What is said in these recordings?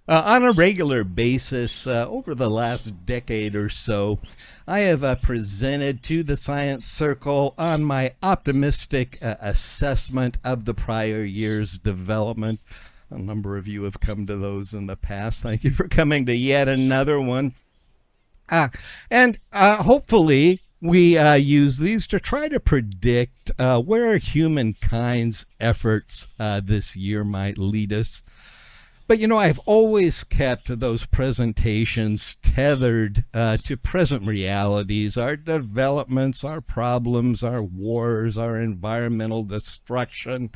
On a regular basis, over the last decade or so, I have presented to the Science Circle on my optimistic assessment of the prior year's development. A number of you have come to those in the past. Thank you for coming to yet another one. And hopefully, we use these to try to predict where humankind's efforts this year might lead us. But, I've always kept those presentations tethered to present realities, our developments, our problems, our wars, our environmental destruction,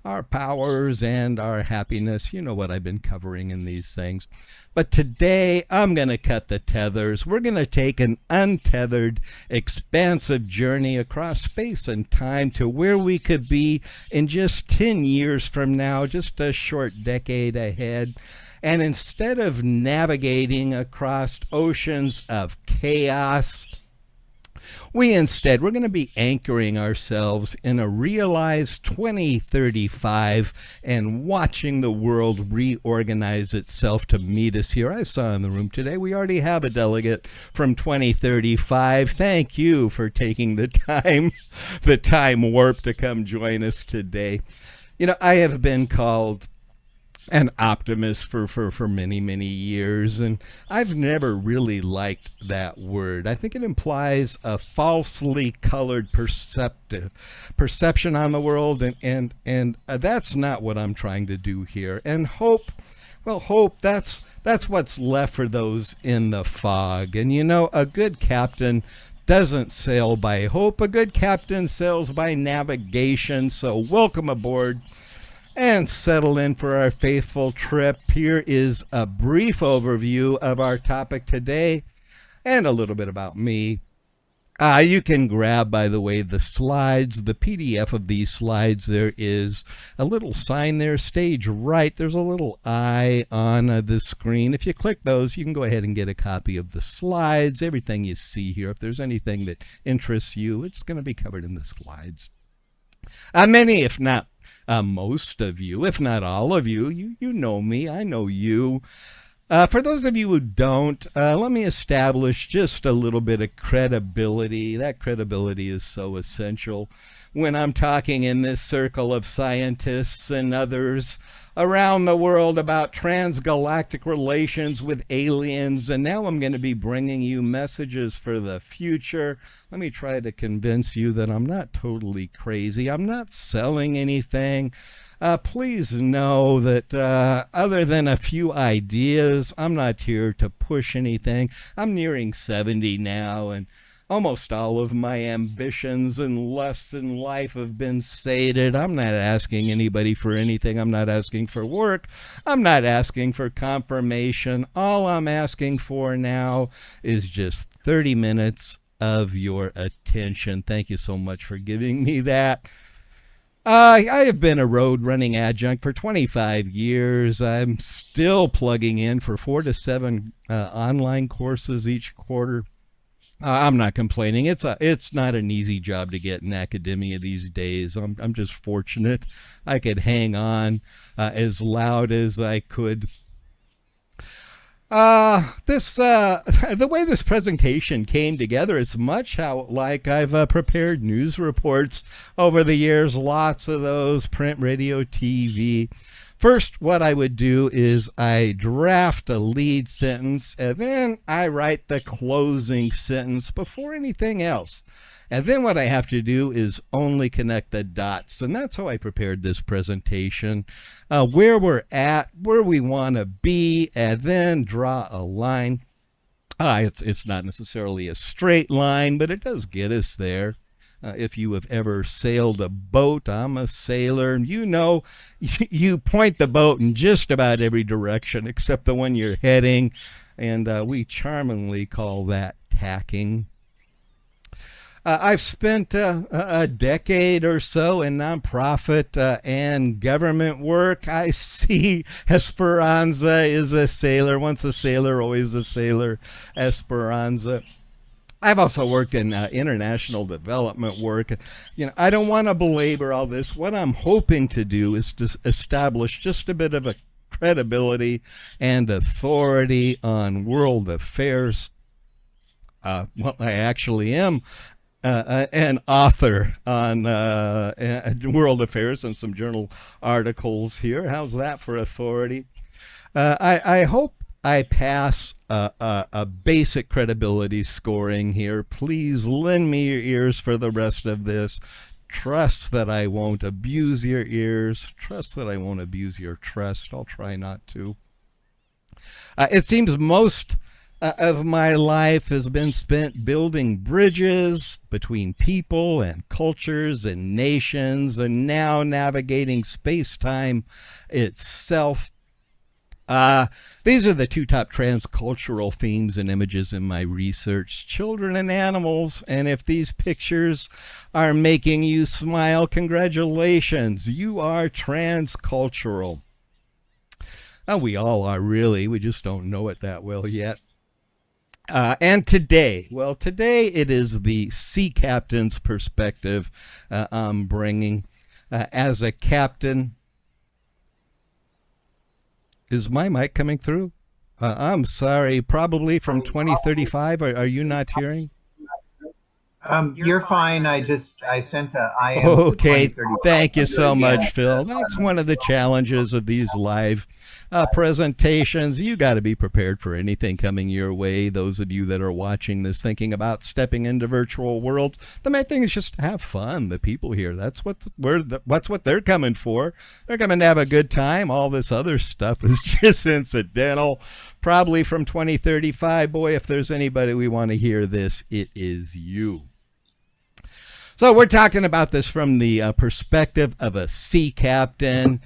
our powers, and our happiness. You know what I've been covering in these things. But today, I'm going to cut the tethers. We're going to take an untethered, expansive journey across space and time to where we could be in just 10 years from now, just a short decade ahead. And instead of navigating across oceans of chaos, we're going to be anchoring ourselves in a realized 2035 and watching the world reorganize itself to meet us here. I saw in the room today, we already have a delegate from 2035. Thank you for taking the time warp to come join us today. I have been called an optimist for many, many years, and I've never really liked that word. I think it implies a falsely colored perception on the world, and that's not what I'm trying to do here. And hope, that's what's left for those in the fog. And a good captain doesn't sail by hope. A good captain sails by navigation. So welcome aboard and settle in for our faithful trip. Here is a brief overview of our topic today and a little bit about me. You can grab, by the way, the slides, the PDF of these slides. There is a little sign there, stage right. There's a little eye on the screen. If you click those, you can go ahead and get a copy of the slides, everything you see here. If there's anything that interests you, it's going to be covered in the slides. Many, if not most of you, if not all of you, you know me, I know you. For those of you who don't, let me establish just a little bit of credibility. That credibility is so essential when I'm talking in this circle of scientists and others around the world about transgalactic relations with aliens. And now I'm going to be bringing you messages for the future. Let me try to convince you that I'm not totally crazy. I'm not selling anything. Please know that other than a few ideas, I'm not here to push anything. I'm nearing 70 now, and almost all of my ambitions and lusts in life have been sated. I'm not asking anybody for anything. I'm not asking for work. I'm not asking for confirmation. All I'm asking for now is just 30 minutes of your attention. Thank you so much for giving me that. I have been a road running adjunct for 25 years. I'm still plugging in for 4 to 7 online courses each quarter. I'm not complaining. It's not an easy job to get in academia these days. I'm just fortunate I could hang on as loud as I could. The way this presentation came together, it's much like I've prepared news reports over the years, lots of those, print, radio, TV. First, what I would do is I draft a lead sentence, and then I write the closing sentence before anything else. And then what I have to do is only connect the dots. And that's how I prepared this presentation. Where we're at, where we want to be, and then draw a line. It's not necessarily a straight line, but it does get us there. If you have ever sailed a boat, I'm a sailor, and you point the boat in just about every direction except the one you're heading, and we charmingly call that tacking. I've spent a decade or so in nonprofit and government work. I see Esperanza is a sailor. Once a sailor, always a sailor. Esperanza. I've also worked in international development work. I don't want to belabor all this. What I'm hoping to do is to establish just a bit of a credibility and authority on world affairs. Well, I actually am an author on world affairs and some journal articles here. How's that for authority? I hope I pass a basic credibility scoring here. Please lend me your ears for the rest of this. Trust that I won't abuse your ears. Trust that I won't abuse your trust. I'll try not to. It seems most of my life has been spent building bridges between people and cultures and nations, and now navigating space-time itself. These are the two top transcultural themes and images in my research: children and animals. And if these pictures are making you smile, congratulations, you are transcultural. We all are, really. We just don't know it that well yet. And today it is the sea captain's perspective I'm bringing. As a captain, is my mic coming through? I'm sorry, probably from 2035. Are you not hearing? You're fine. I sent a IM to Okay, 2035. thank you so much, Phil. That's one of the challenges of these live presentations. You got to be prepared for anything coming your way. Those of you that are watching this thinking about stepping into virtual worlds, the main thing is just to have fun. The people here, that's what they're coming for. They're coming to have a good time. All this other stuff is just incidental. Probably from 2035. Boy, if there's anybody we want to hear this, it is you. So we're talking about this from the perspective of a sea captain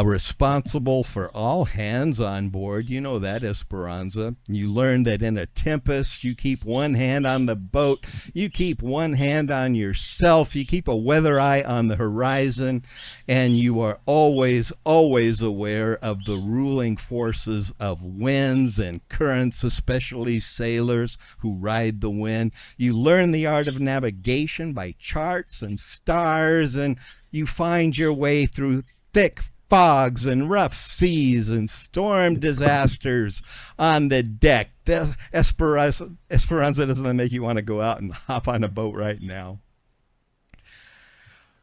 responsible for all hands on board. You know that, Esperanza. You learn that in a tempest, you keep one hand on the boat, you keep one hand on yourself, you keep a weather eye on the horizon, and you are always, always aware of the ruling forces of winds and currents, especially sailors who ride the wind. You learn the art of navigation by charts and stars, and you find your way through thick fogs and rough seas and storm disasters on the deck. Esperanza, doesn't that make you want to go out and hop on a boat right now?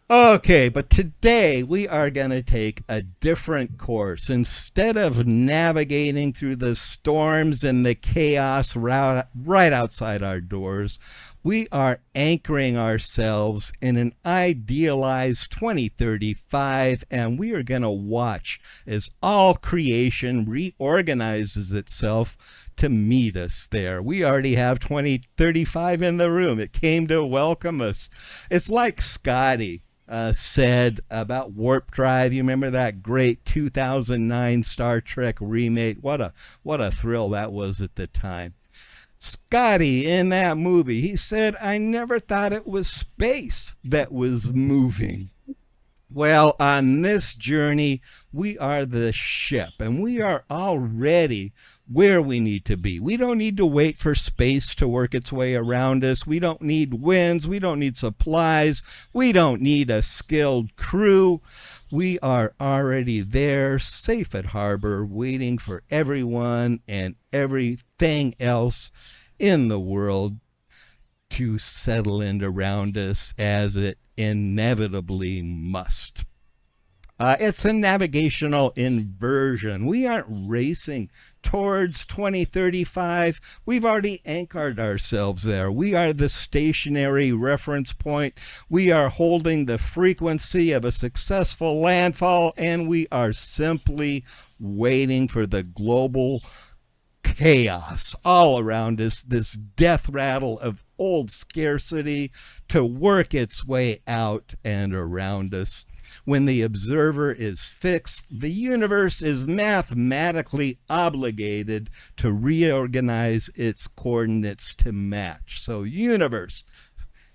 Okay, but today we are going to take a different course. Instead of navigating through the storms and the chaos right outside our doors, we are anchoring ourselves in an idealized 2035, and we are going to watch as all creation reorganizes itself to meet us there. We already have 2035 in the room. It came to welcome us. It's like Scotty said about warp drive. You remember that great 2009 Star Trek remake? What a thrill that was at the time. Scotty, in that movie, he said, "I never thought it was space that was moving." Well, on this journey, we are the ship, and we are already where we need to be. We don't need to wait for space to work its way around us. We don't need winds. We don't need supplies. We don't need a skilled crew. We are already there, safe at harbor, waiting for everyone and everything else in the world to settle in around us, as it inevitably must. It's a navigational inversion. We aren't racing towards 2035. We've already anchored ourselves there. We are the stationary reference point. We are holding the frequency of a successful landfall, and we are simply waiting for the global chaos all around us, this death rattle of old scarcity, to work its way out and around us. When the observer is fixed, the universe is mathematically obligated to reorganize its coordinates to match. So universe,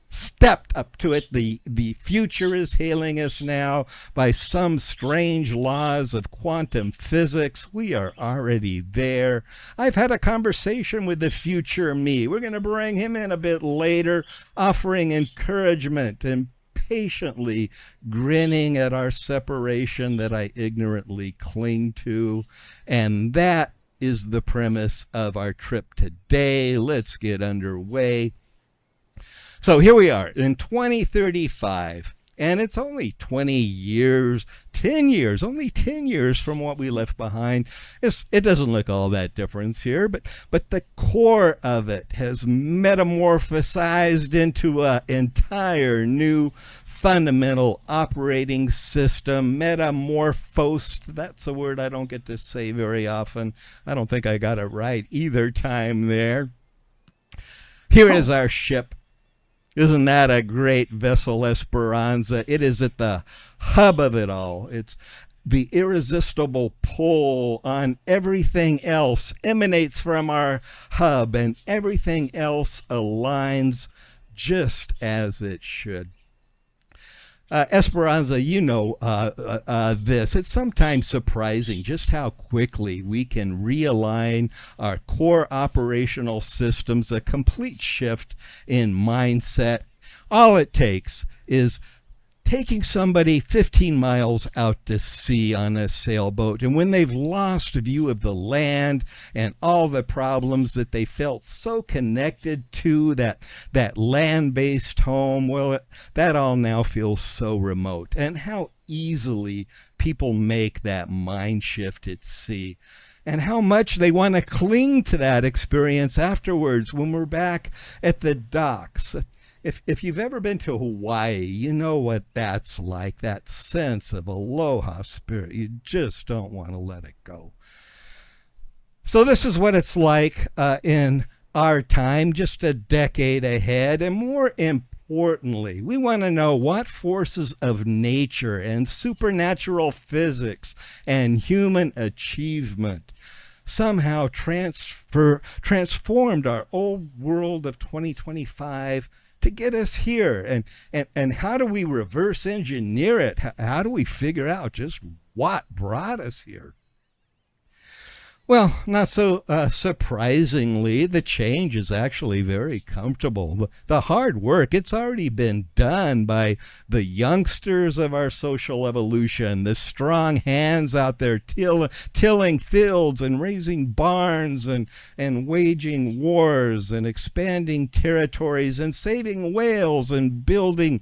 stepped up to it. The future is hailing us now by some strange laws of quantum physics. We are already there. I've had a conversation with the future me. We're going to bring him in a bit later, offering encouragement and patiently grinning at our separation that I ignorantly cling to. And that is the premise of our trip today. Let's get underway. So here we are in 2035, and it's only 20 years, 10 years, only 10 years from what we left behind. It doesn't look all that different here, but the core of it has metamorphosized into an entire new fundamental operating system. Metamorphosed, that's a word I don't get to say very often. I don't think I got it right either time there. Here is our ship. Isn't that a great vessel, Esperanza? It is at the hub of it all. It's the irresistible pull on everything else emanates from our hub, and everything else aligns just as it should. Esperanza, you know this. It's sometimes surprising just how quickly we can realign our core operational systems, a complete shift in mindset. All it takes is taking somebody 15 miles out to sea on a sailboat, and when they've lost view of the land and all the problems that they felt so connected to, that land-based home, well, that all now feels so remote. And how easily people make that mind shift at sea, and how much they want to cling to that experience afterwards when we're back at the docks. If you've ever been to Hawaii, you know what that's like, that sense of aloha spirit. You just don't want to let it go. So this is what it's like in our time, just a decade ahead. And more importantly, we want to know what forces of nature and supernatural physics and human achievement somehow transformed our old world of 2025 to get us here, and how do we reverse engineer it? How do we figure out just what brought us here? Well, not so surprisingly, the change is actually very comfortable. The hard work, it's already been done by the youngsters of our social evolution, the strong hands out there tilling fields and raising barns and waging wars and expanding territories and saving whales and building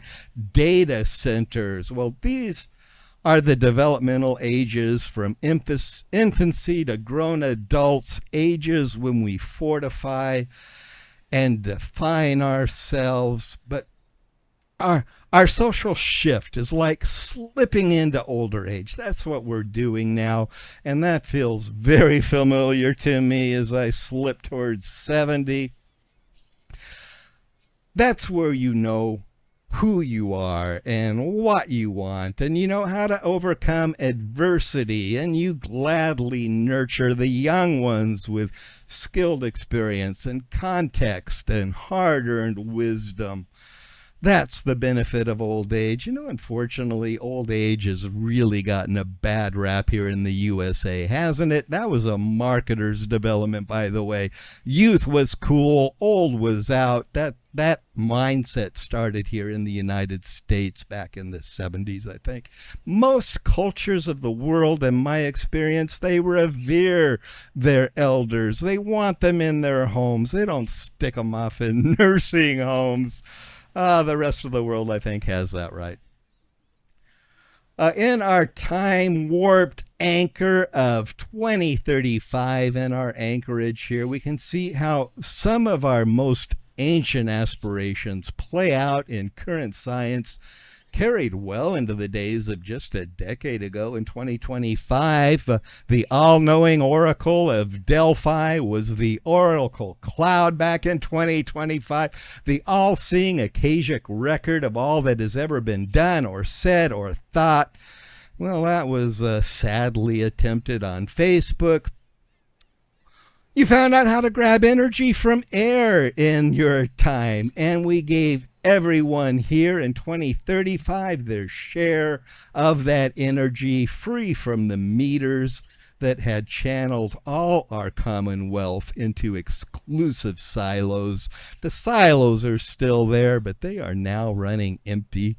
data centers. Well, these are the developmental ages from infancy to grown adults, ages when we fortify and define ourselves. But our social shift is like slipping into older age. That's what we're doing now, and that feels very familiar to me as I slip towards 70. That's where you know who you are and what you want, and you know how to overcome adversity, and you gladly nurture the young ones with skilled experience and context and hard-earned wisdom. That's the benefit of old age. You know, unfortunately, old age has really gotten a bad rap here in the USA, hasn't it? That was a marketer's development, by the way. Youth was cool, old was out. That mindset started here in the United States back in the 70s, I think. Most cultures of the world, in my experience, they revere their elders. They want them in their homes. They don't stick them off in nursing homes. The rest of the world, I think, has that right. In our time-warped anchor of 2035 in our anchorage here, we can see how some of our most ancient aspirations play out in current science, carried well into the days of just a decade ago in 2025. The all-knowing oracle of Delphi was the oracle cloud back in 2025. The all-seeing Akashic record of all that has ever been done or said or thought, well, that was sadly attempted on Facebook. You found out how to grab energy from air in your time, and we gave everyone here in 2035 their share of that energy, free from the meters that had channeled all our common wealth into exclusive silos. The silos are still there, but they are now running empty.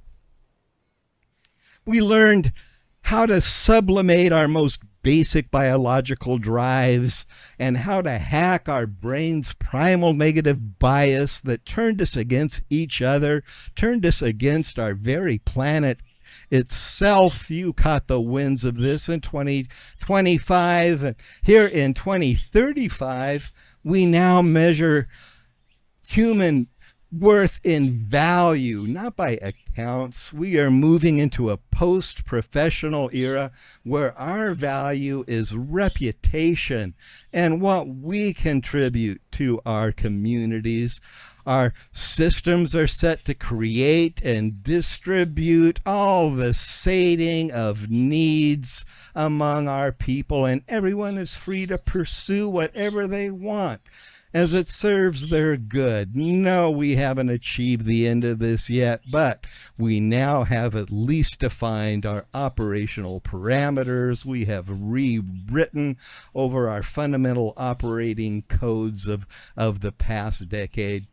We learned how to sublimate our most basic biological drives and how to hack our brain's primal negative bias that turned us against each other, turned us against our very planet itself. You caught the winds of this in 2025. And here in 2035, we now measure human worth in value, not by accounts. We are moving into a post-professional era where our value is reputation and what we contribute to our communities. Our systems are set to create and distribute all the sating of needs among our people, and everyone is free to pursue whatever they want as it serves their good. No, we haven't achieved the end of this yet, but we now have at least defined our operational parameters. We have rewritten over our fundamental operating codes of the past decade.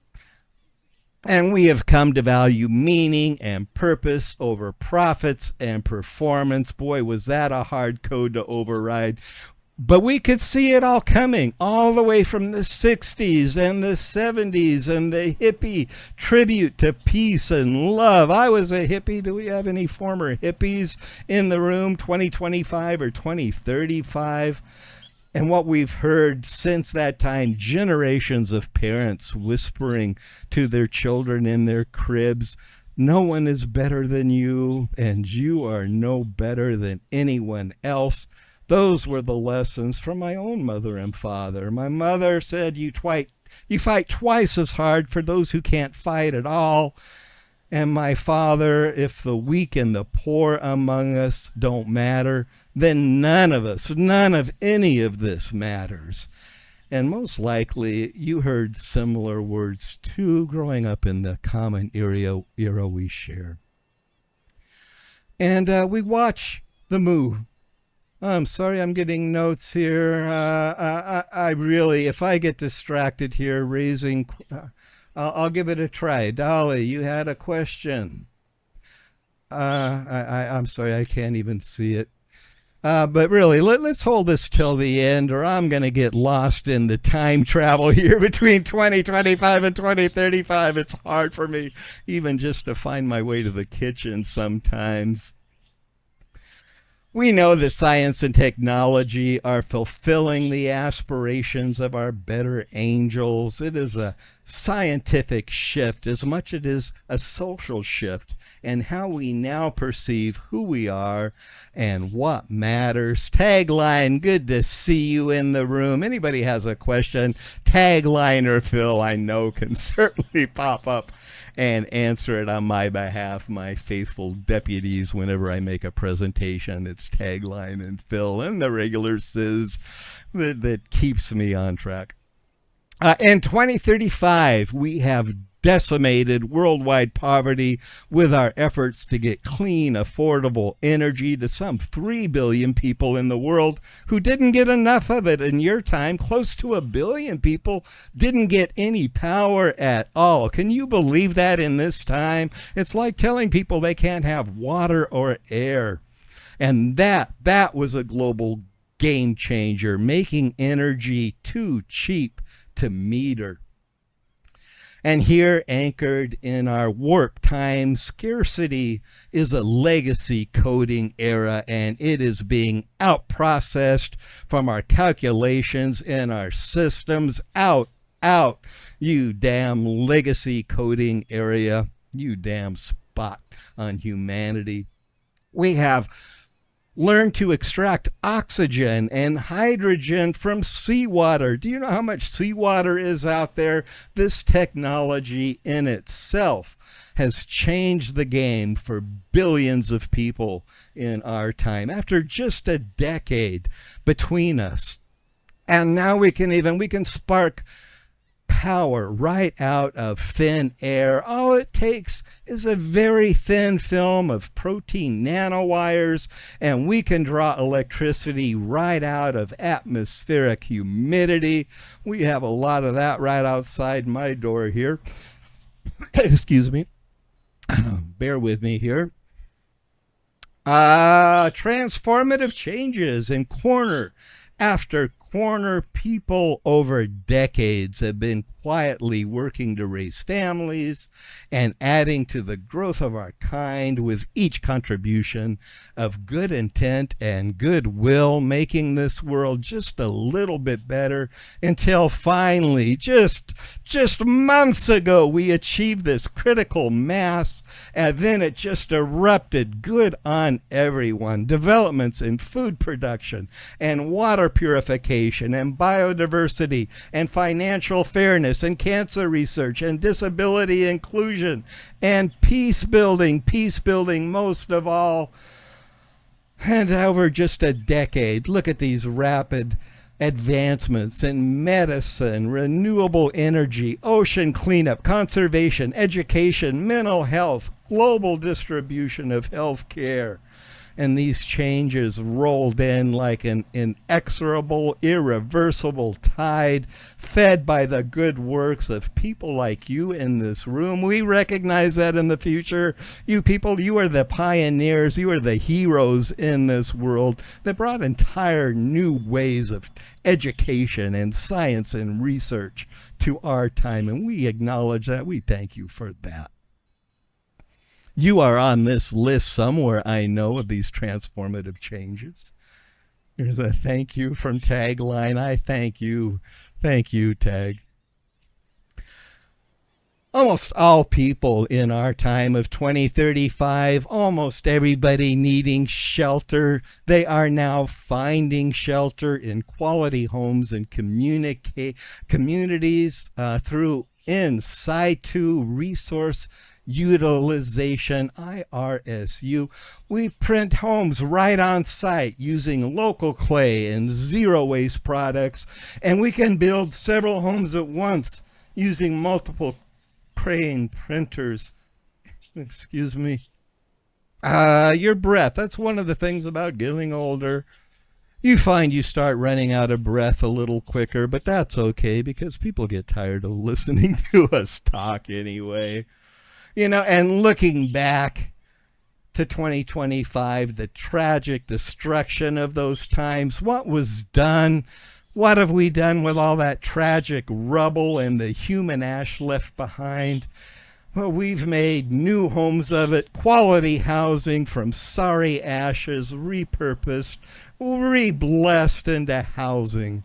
And we have come to value meaning and purpose over profits and performance. Boy, was that a hard code to override. But we could see it all coming, all the way from the 60s and the 70s and the hippie tribute to peace and love. I was a hippie. Do we have any former hippies in the room, 2025 or 2035? And what we've heard since that time, generations of parents whispering to their children in their cribs, no one is better than you, and you are no better than anyone else. Those were the lessons from my own mother and father. My mother said, you fight twice as hard for those who can't fight at all. And my father, if the weak and the poor among us don't matter, then none of any of this matters. And most likely you heard similar words too growing up in the common era we share. And we watch the move. I'm sorry, I'm getting notes here. I really, if I get distracted here raising, I'll give it a try. Dolly, you had a question. I'm sorry, I can't even see it. But really, let's hold this till the end, or I'm going to get lost in the time travel here between 2025 and 2035. It's hard for me even just to find my way to the kitchen sometimes. We know that science and technology are fulfilling the aspirations of our better angels. It is a scientific shift as much as it is a social shift in how we now perceive who we are and what matters. Tagline, good to see you in the room. Anybody has a question, tagline or Phil, I know can certainly pop up and answer it on my behalf. My faithful deputies, whenever I make a presentation, it's tagline and Phil and the regular Sis that keeps me on track. In 2035, we have decimated worldwide poverty with our efforts to get clean, affordable energy to some 3 billion people in the world who didn't get enough of it in your time. Close to 1 billion people didn't get any power at all. Can you believe that in this time? It's like telling people they can't have water or air. And that was a global game changer, making energy too cheap to meter. And here, anchored in our warp time, scarcity is a legacy coding era, and it is being out-processed from our calculations and our systems. Out, you damn legacy coding area, you damn spot on humanity. We have learn to extract oxygen and hydrogen from seawater. Do you know how much seawater is out there? This technology in itself has changed the game for billions of people in our time after just a decade between us. And now we can spark power right out of thin air. All it takes is a very thin film of protein nanowires, and we can draw electricity right out of atmospheric humidity. We have a lot of that right outside my door here. Excuse me. Bear with me here. Transformative changes in corner after corner, people over decades have been quietly working to raise families and adding to the growth of our kind with each contribution of good intent and goodwill, making this world just a little bit better until finally, just months ago, we achieved this critical mass, and then it just erupted. Good on everyone. Developments in food production and water purification and biodiversity and financial fairness and cancer research and disability inclusion and peace building most of all. And over just a decade, look at these rapid advancements in medicine, renewable energy, ocean cleanup, conservation, education, mental health, global distribution of health care. And these changes rolled in like an inexorable, irreversible tide, fed by the good works of people like you in this room. We recognize that in the future. You people, you are the pioneers, you are the heroes in this world that brought entire new ways of education and science and research to our time. And we acknowledge that. We thank you for that. You are on this list somewhere, I know, of these transformative changes. Here's a thank you from Tagline. I thank you. Thank you, Tag. Almost all people in our time of 2035, almost everybody needing shelter, they are now finding shelter in quality homes and communities through in situ resource utilization, IRSU. We print homes right on site using local clay and zero waste products, and we can build several homes at once using multiple crane printers. Excuse me. Your breath. That's one of the things about getting older. You find you start running out of breath a little quicker, but that's okay because people get tired of listening to us talk anyway. You know, and looking back to 2025, the tragic destruction of those times, what was done? What have we done with all that tragic rubble and the human ash left behind? Well, we've made new homes of it, quality housing from sorry ashes, repurposed, re-blessed into housing.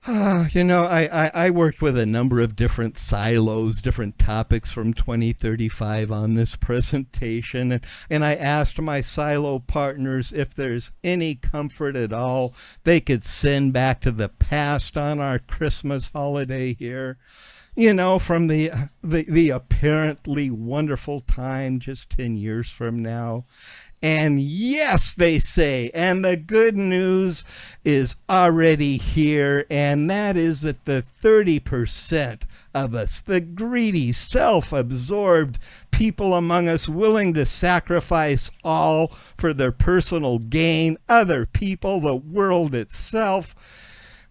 You know, I worked with a number of different silos, different topics from 2035 on this presentation. And I asked my silo partners if there's any comfort at all they could send back to the past on our Christmas holiday here. You know, from the apparently wonderful time just 10 years from now. And yes, they say, and the good news is already here, and that is that the 30% of us, the greedy, self-absorbed people among us willing to sacrifice all for their personal gain, other people, the world itself,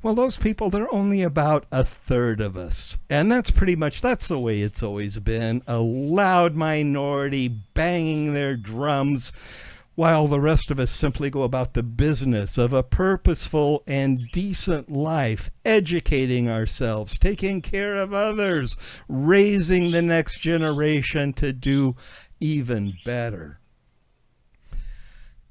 well, those people, they're only about a third of us. And that's the way it's always been. A loud minority banging their drums while the rest of us simply go about the business of a purposeful and decent life, educating ourselves, taking care of others, raising the next generation to do even better.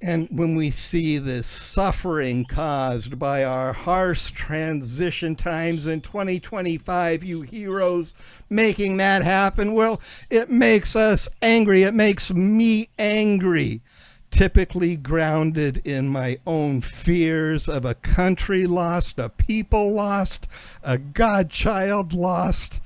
And when we see this suffering caused by our harsh transition times in 2025, you heroes making that happen, well, it makes us angry. It makes me angry, typically grounded in my own fears of a country lost, a people lost, a godchild lost.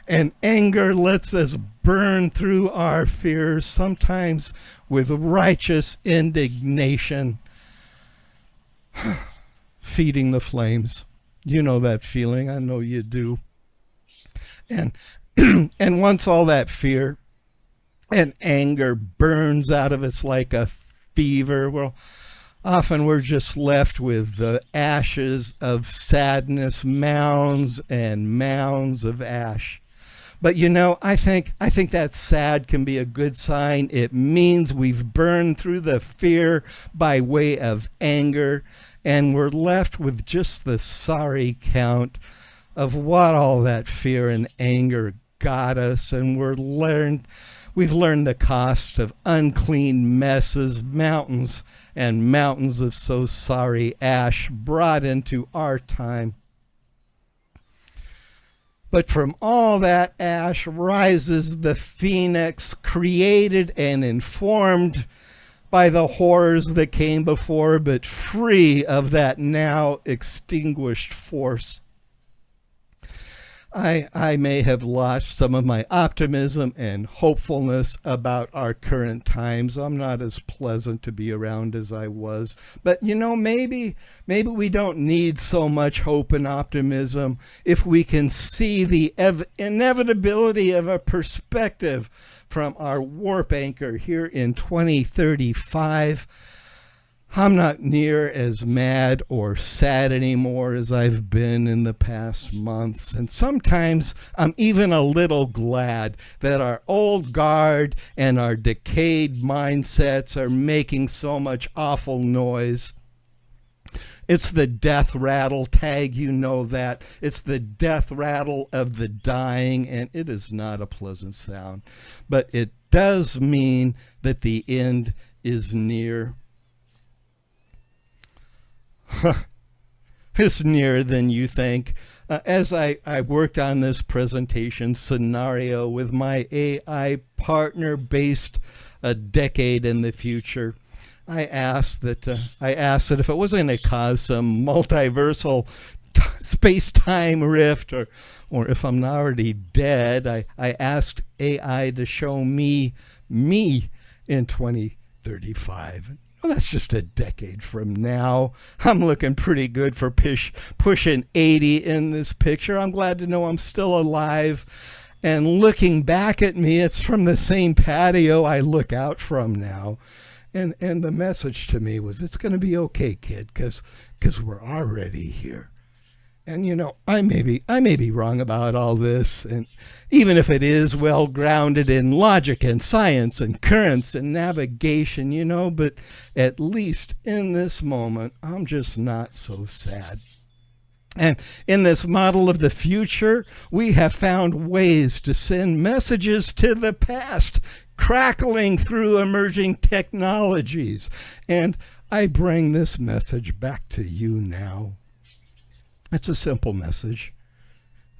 And anger lets us burn through our fears, sometimes with righteous indignation, feeding the flames. You know that feeling. I know you do. And and once all that fear and anger burns out of us like a fever, well, often we're just left with the ashes of sadness, mounds and mounds of ash. But I think that sad can be a good sign. It means we've burned through the fear by way of anger, and we're left with just the sorry count of what all that fear and anger got us, and we've learned the cost of unclean messes, mountains and mountains of so sorry ash brought into our time. But from all that ash rises the phoenix, created and informed by the horrors that came before, but free of that now extinguished force. I may have lost some of my optimism and hopefulness about our current times. I'm not as pleasant to be around as I was. But maybe we don't need so much hope and optimism if we can see the inevitability of a perspective from our warp anchor here in 2035. I'm not near as mad or sad anymore as I've been in the past months. And sometimes I'm even a little glad that our old guard and our decayed mindsets are making so much awful noise. It's the death rattle tag, that. It's the death rattle of the dying, and it is not a pleasant sound. But it does mean that the end is near. It's nearer than you think. As I worked on this presentation scenario with my AI partner based a decade in the future, I asked that if it wasn't going to cause some multiversal space-time rift, or if I'm not already dead, I asked AI to show me in 2035. Well, that's just a decade from now. I'm looking pretty good for pushing 80 in this picture. I'm glad to know I'm still alive. And looking back at me, it's from the same patio I look out from now. And the message to me was, it's going to be okay, kid, because we're already here. And I may be wrong about all this, and even if it is well grounded in logic and science and currents and navigation, but at least in this moment, I'm just not so sad. And in this model of the future, we have found ways to send messages to the past, crackling through emerging technologies. And I bring this message back to you now. It's a simple message.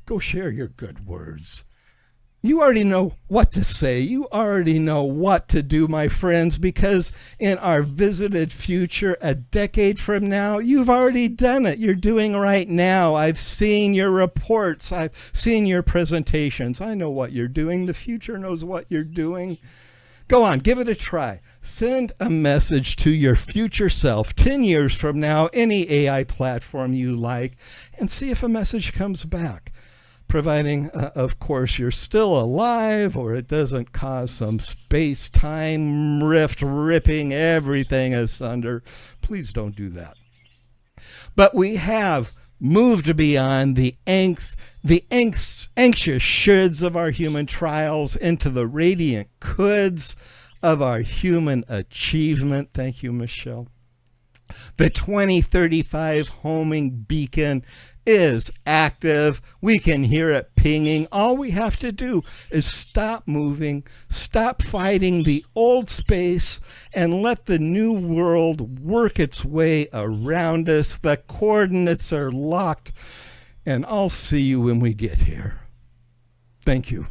Go share your good words. You already know what to say. You already know what to do, my friends, because in our visited future, a decade from now, you've already done it. You're doing right now. I've seen your reports. I've seen your presentations. I know what you're doing. The future knows what you're doing. Go on, give it a try. Send a message to your future self 10 years from now, any AI platform you like, and see if a message comes back. Providing, of course, you're still alive, or it doesn't cause some space-time rift ripping everything asunder. Please don't do that. But we have moved beyond the anxious shoulds of our human trials into the radiant coulds of our human achievement. Thank you, Michelle. The 2035 homing beacon is active. We can hear it pinging. All we have to do is stop moving, stop fighting the old space, and let the new world work its way around us. The coordinates are locked, and I'll see you when we get here. Thank you.